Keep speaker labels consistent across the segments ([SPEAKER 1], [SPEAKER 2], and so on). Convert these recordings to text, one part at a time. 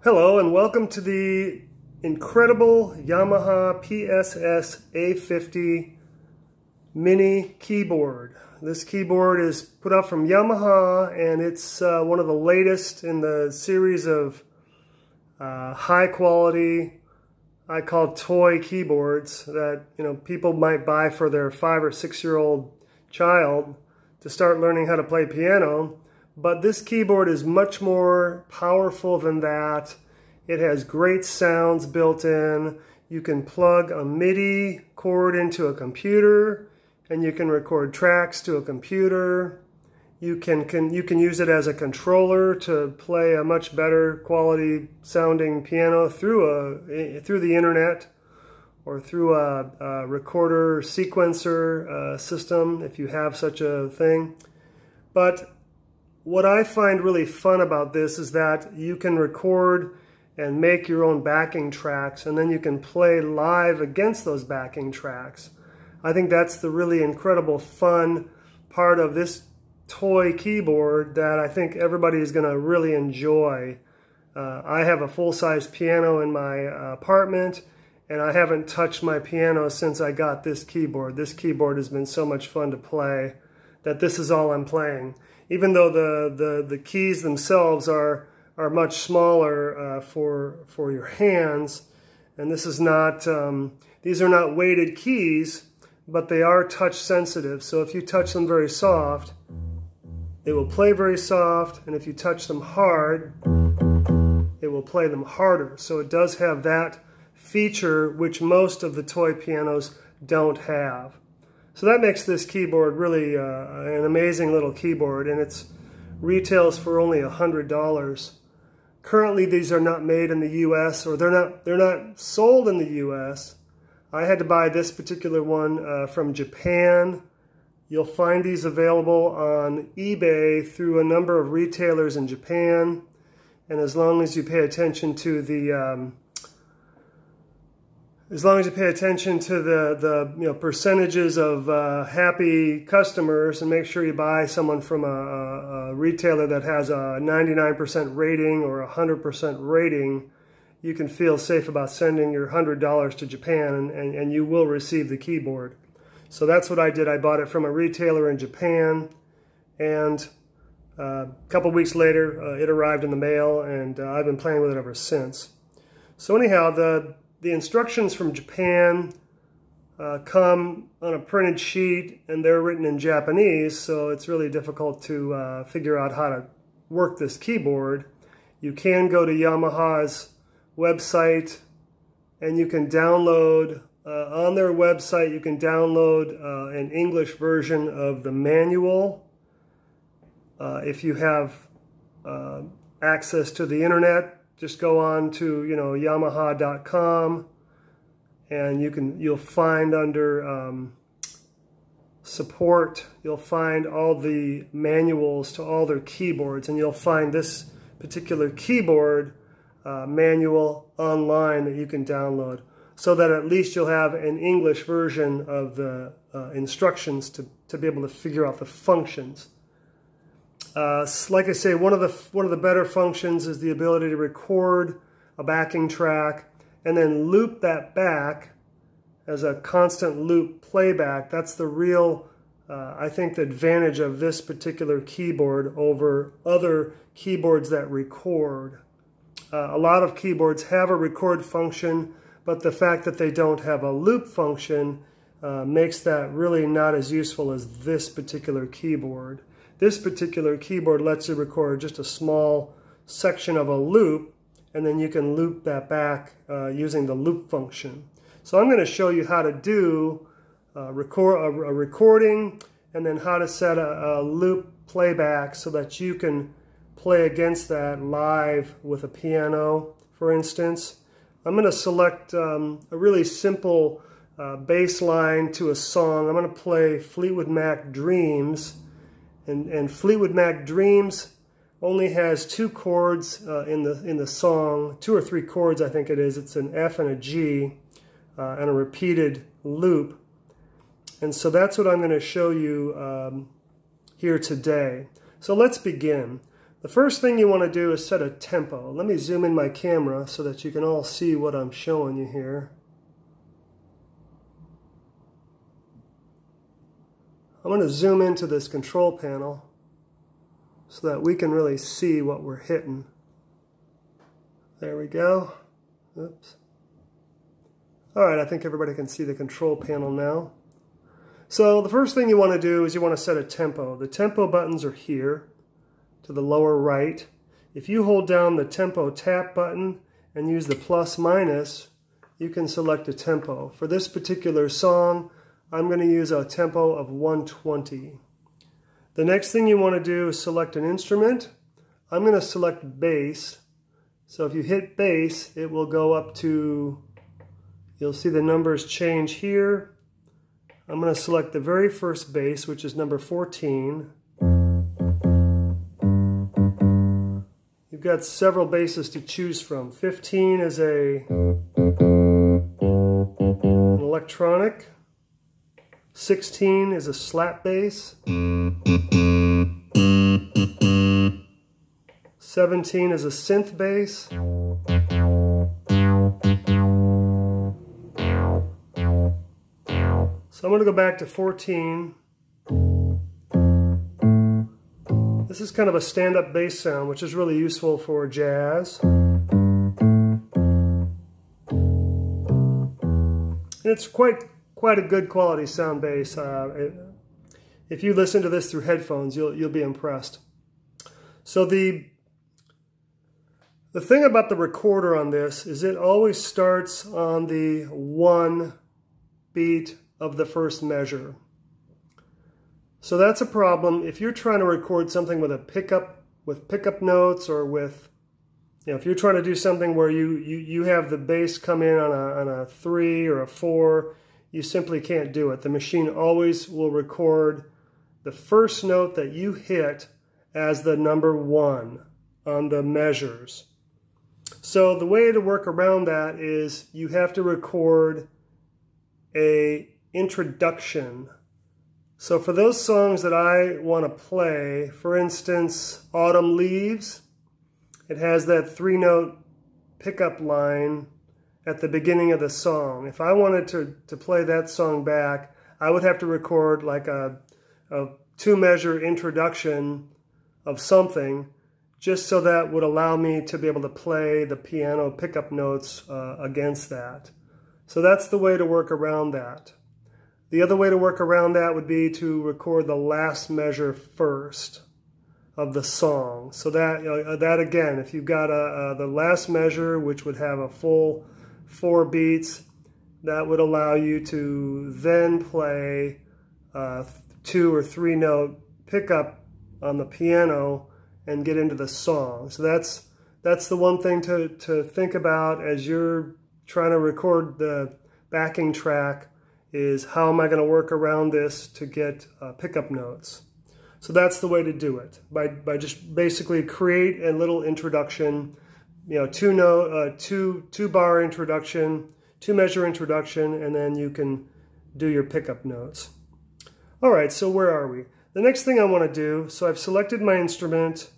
[SPEAKER 1] Hello and welcome to the incredible Yamaha PSS A50 mini keyboard. This keyboard is put out from Yamaha and it's one of the latest in the series of high quality, I call toy keyboards that people might buy for their 5 or 6 year old child to start learning how to play piano. But this keyboard is much more powerful than that. It has great sounds built in. You can plug a MIDI cord into a computer and you can record tracks to a computer. You can use it as a controller to play a much better quality sounding piano through the internet or through a recorder sequencer system if you have such a thing. But what I find really fun about this is that you can record and make your own backing tracks, and then you can play live against those backing tracks. I think that's the really incredible fun part of this toy keyboard that I think everybody is going to really enjoy. I have a full-size piano in my apartment, and I haven't touched my piano since I got this keyboard. This keyboard has been so much fun to play that this is all I'm playing. Even though the keys themselves are much smaller for your hands, and this is not these are not weighted keys, but they are touch sensitive. So if you touch them very soft, it will play very soft, and if you touch them hard, it will play them harder. So it does have that feature which most of the toy pianos don't have. So that makes this keyboard really an amazing little keyboard, and it retails for only $100. Currently, these are not made in the U.S., or they're not sold in the U.S. I had to buy this particular one from Japan. You'll find these available on eBay through a number of retailers in Japan, and as long as you pay attention to the percentages of happy customers, and make sure you buy someone from a retailer that has a 99% rating or 100% rating, you can feel safe about sending your $100 to Japan, and you will receive the keyboard. So that's what I did. I bought it from a retailer in Japan, and a couple weeks later it arrived in the mail, and I've been playing with it ever since. So anyhow, the instructions from Japan come on a printed sheet, and they're written in Japanese, so it's really difficult to figure out how to work this keyboard. You can go to Yamaha's website, and you can download, on their website, you can download an English version of the manual. If you have access to the internet, just go on to Yamaha.com, and you'll find under support, you'll find all the manuals to all their keyboards, and you'll find this particular keyboard manual online that you can download, so that at least you'll have an English version of the instructions to be able to figure out the functions. Like I say, one of the better functions is the ability to record a backing track and then loop that back as a constant loop playback. That's the real, I think, the advantage of this particular keyboard over other keyboards that record. A lot of keyboards have a record function, but the fact that they don't have a loop function makes that really not as useful as this particular keyboard. This particular keyboard lets you record just a small section of a loop, and then you can loop that back using the loop function. So I'm going to show you how to do a recording, and then how to set a loop playback so that you can play against that live with a piano, for instance. I'm going to select a really simple bass line to a song. I'm going to play Fleetwood Mac Dreams. And Fleetwood Mac Dreams only has 2 chords in the song, 2 or 3 chords I think it is. It's an F and a G and a repeated loop. And so that's what I'm going to show you here today. So let's begin. The first thing you want to do is set a tempo. Let me zoom in my camera so that you can all see what I'm showing you here. I'm going to zoom into this control panel so that we can really see what we're hitting. There we go. Oops. All right, I think everybody can see the control panel now. So the first thing you want to do is you want to set a tempo. The tempo buttons are here to the lower right. If you hold down the tempo tap button and use the plus minus, you can select a tempo. For this particular song, I'm going to use a tempo of 120. The next thing you want to do is select an instrument. I'm going to select bass. So if you hit bass, it will go up to, you'll see the numbers change here. I'm going to select the very first bass, which is number 14. You've got several basses to choose from. 15 is an electronic. 16 is a slap bass. 17 is a synth bass. So I'm going to go back to 14. This is kind of a stand-up bass sound, which is really useful for jazz. And it's quite a good quality sound bass. If you listen to this through headphones, you'll be impressed. So the thing about the recorder on this is it always starts on the 1 beat of the first measure. So that's a problem if you're trying to record something with a pickup, with pickup notes, or with, if you're trying to do something where you have the bass come in on a 3 or a 4, you simply can't do it. The machine always will record the first note that you hit as the number 1 on the measures. So the way to work around that is you have to record an introduction. So for those songs that I want to play, for instance, Autumn Leaves, it has that 3-note pickup line at the beginning of the song. If I wanted to play that song back, I would have to record like a 2-measure introduction of something, just so that would allow me to be able to play the piano pickup notes against that. So that's the way to work around that. The other way to work around that would be to record the last measure first of the song. So that again, if you've got the last measure, which would have a full 4 beats, that would allow you to then play 2 or 3 note pickup on the piano and get into the song. So that's the one thing to think about as you're trying to record the backing track, is how am I going to work around this to get pickup notes. So that's the way to do it, by just basically create a little introduction, 2-bar introduction, 2-measure introduction, and then you can do your pickup notes. All right, so where are we? The next thing I want to do, so I've selected my instrument.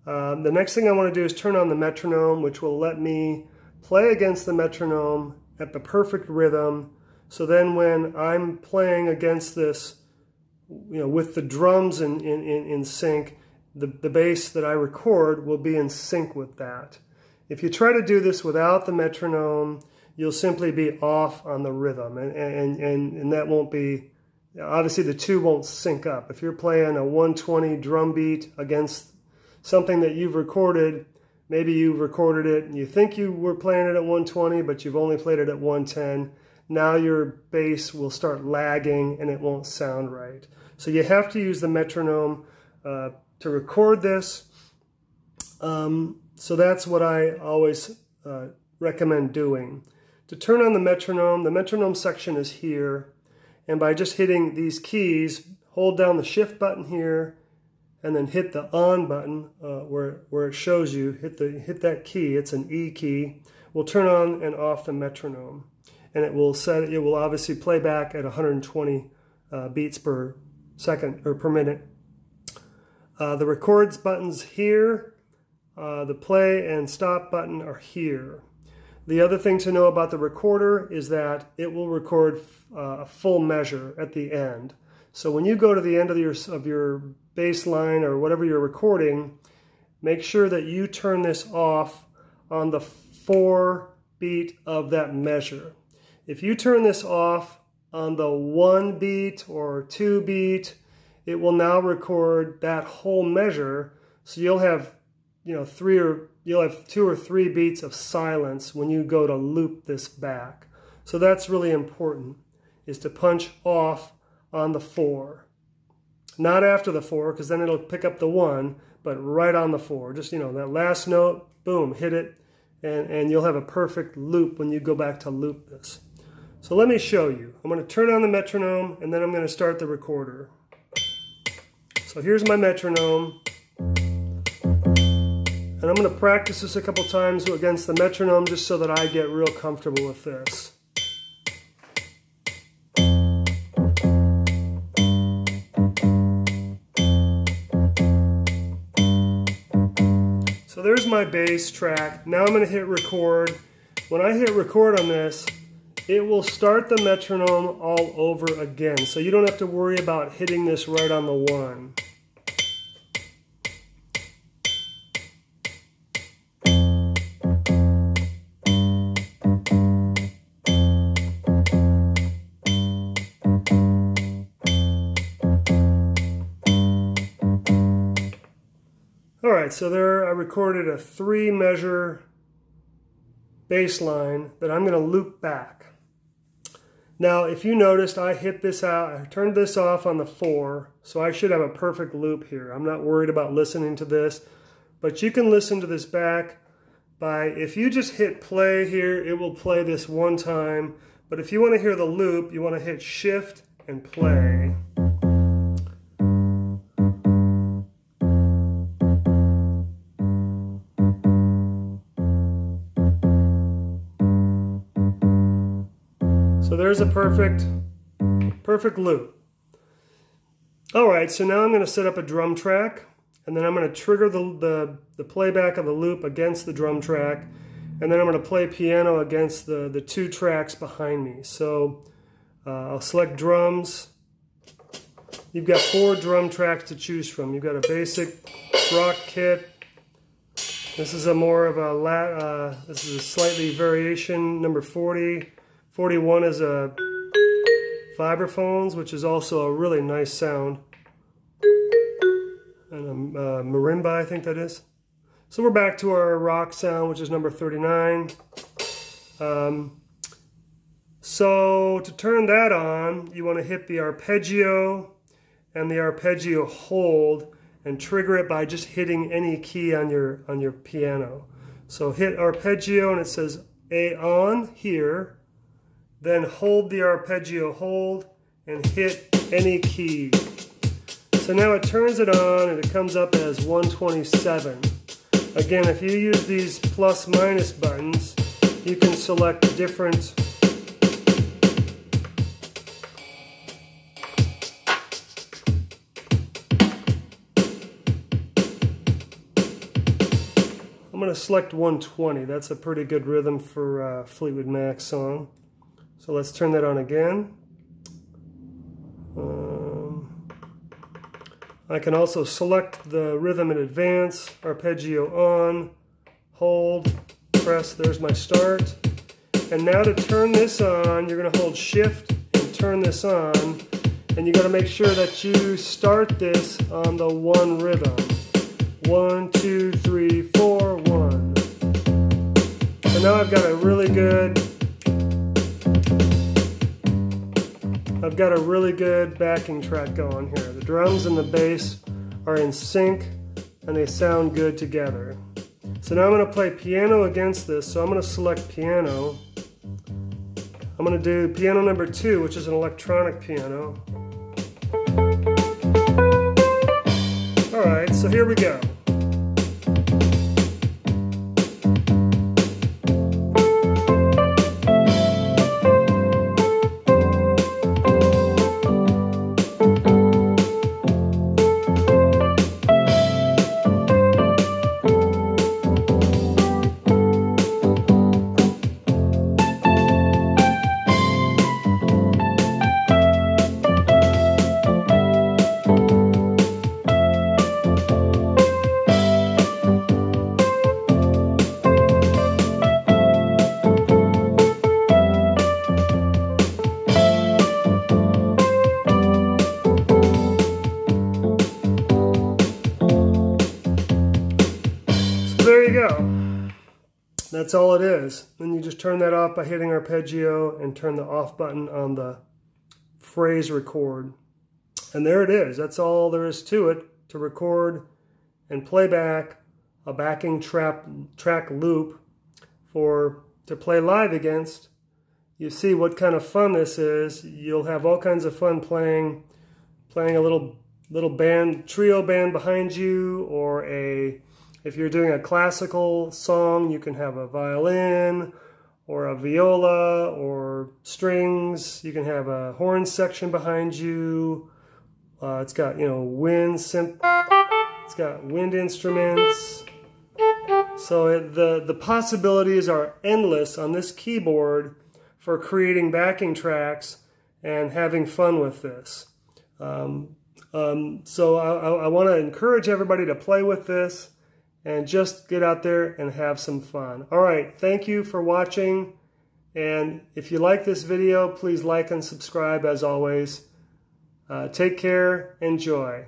[SPEAKER 1] The next thing I want to do is turn on the metronome, which will let me play against the metronome at the perfect rhythm. So then when I'm playing against this, with the drums in sync, the bass that I record will be in sync with that. If you try to do this without the metronome, you'll simply be off on the rhythm, and that won't be, obviously the two won't sync up. If you're playing a 120 drum beat against something that you've recorded, maybe you recorded it and you think you were playing it at 120, but you've only played it at 110. Now your bass will start lagging and it won't sound right. So you have to use the metronome to record this. So that's what I always recommend doing. To turn on the metronome section is here. And by just hitting these keys, hold down the shift button here and then hit the on button where it shows you, hit that key, it's an E key, will turn on and off the metronome. And it will obviously play back at 120 beats per second or per minute. The records button's here. The play and stop button are here. The other thing to know about the recorder is that it will record a full measure at the end. So when you go to the end of your bass line or whatever you're recording, make sure that you turn this off on the 4 beat of that measure. If you turn this off on the 1 beat or 2 beat, it will now record that whole measure. So you'll have, you'll have 2 or 3 beats of silence when you go to loop this back. So that's really important, is to punch off on the 4. Not after the 4, because then it'll pick up the 1, but right on the 4. Just, that last note, boom, hit it, and you'll have a perfect loop when you go back to loop this. So let me show you. I'm going to turn on the metronome, and then I'm going to start the recorder. So here's my metronome. And I'm going to practice this a couple times against the metronome just so that I get real comfortable with this. So there's my bass track. Now I'm going to hit record. When I hit record on this, it will start the metronome all over again. So you don't have to worry about hitting this right on the 1. Alright, so there I recorded a 3 measure bass line that I'm going to loop back. Now, if you noticed, I hit this out, I turned this off on the 4, so I should have a perfect loop here. I'm not worried about listening to this, but you can listen to this back by, if you just hit play here, it will play this one time, but if you want to hear the loop, you want to hit shift and play. So there's a perfect loop. Alright, so now I'm going to set up a drum track, and then I'm going to trigger the playback of the loop against the drum track, and then I'm going to play piano against the 2 tracks behind me. So I'll select drums. You've got 4 drum tracks to choose from. You've got a basic rock kit. This is a more of a this is a slightly variation, number 40. 41 is a vibraphones, which is also a really nice sound. And a marimba, I think that is. So we're back to our rock sound, which is number 39. So to turn that on, you want to hit the arpeggio and the arpeggio hold and trigger it by just hitting any key on your piano. So hit arpeggio and it says A on here. Then hold the arpeggio hold and hit any key. So now it turns it on and it comes up as 127. Again, if you use these plus minus buttons, you can select different I'm going to select 120. That's a pretty good rhythm for a Fleetwood Mac song. So let's turn that on again. I can also select the rhythm in advance, arpeggio on, hold, press, there's my start. And now to turn this on, you're going to hold shift and turn this on. And you got to make sure that you start this on the 1 rhythm. 1, 2, 3, 4, 1. So now I've got a really good backing track going here. The drums and the bass are in sync and they sound good together. So now I'm going to play piano against this. So I'm going to select piano. I'm going to do piano number 2, which is an electronic piano. Alright, so here we go. That's all it is. Then you just turn that off by hitting arpeggio and turn the off button on the phrase record. And there it is. That's all there is to it, to record and play back a backing track loop to play live against. You see what kind of fun this is. You'll have all kinds of fun playing a little band, trio band behind you, or if you're doing a classical song, you can have a violin or a viola or strings. You can have a horn section behind you. It's got, it's got wind instruments. So the possibilities are endless on this keyboard for creating backing tracks and having fun with this. So I want to encourage everybody to play with this and just get out there and have some fun. All right, thank you for watching. And if you like this video, please like and subscribe as always. Take care, enjoy.